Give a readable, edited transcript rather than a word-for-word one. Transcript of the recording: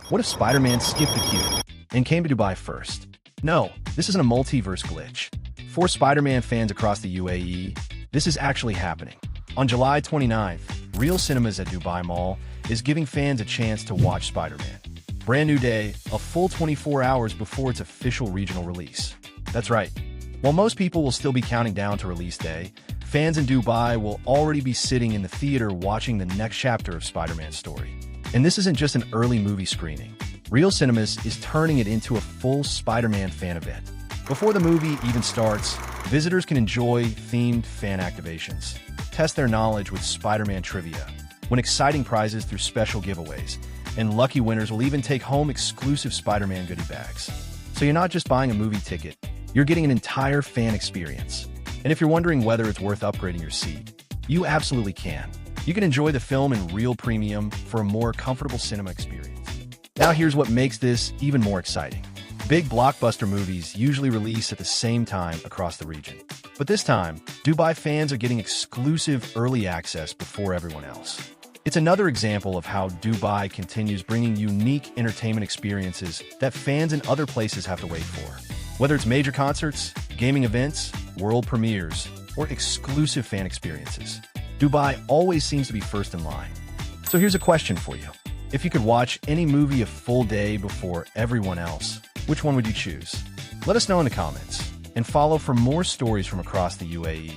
What if Spider-Man skipped the queue and came to Dubai first? No, this isn't a multiverse glitch. For Spider-Man fans across the UAE, this is actually happening. On July 29th, Real Cinemas at Dubai Mall is giving fans a chance to watch Spider-Man. Brand new day, a full 24 hours before its official regional release. That's right. While most people will still be counting down to release day, fans in Dubai will already be sitting in the theater watching the next chapter of Spider-Man's story. And this isn't just an early movie screening. Real Cinemas is turning it into a full Spider-Man fan event. Before the movie even starts, visitors can enjoy themed fan activations, test their knowledge with Spider-Man trivia, win exciting prizes through special giveaways, and lucky winners will even take home exclusive Spider-Man goodie bags. So you're not just buying a movie ticket, you're getting an entire fan experience. And if you're wondering whether it's worth upgrading your seat, you absolutely can. You can enjoy the film in real premium for a more comfortable cinema experience. Now here's what makes this even more exciting. Big blockbuster movies usually release at the same time across the region. But this time, Dubai fans are getting exclusive early access before everyone else. It's another example of how Dubai continues bringing unique entertainment experiences that fans in other places have to wait for. Whether it's major concerts, gaming events, world premieres, or exclusive fan experiences, Dubai always seems to be first in line. So here's a question for you. If you could watch any movie a full day before everyone else, which one would you choose? Let us know in the comments, and follow for more stories from across the UAE.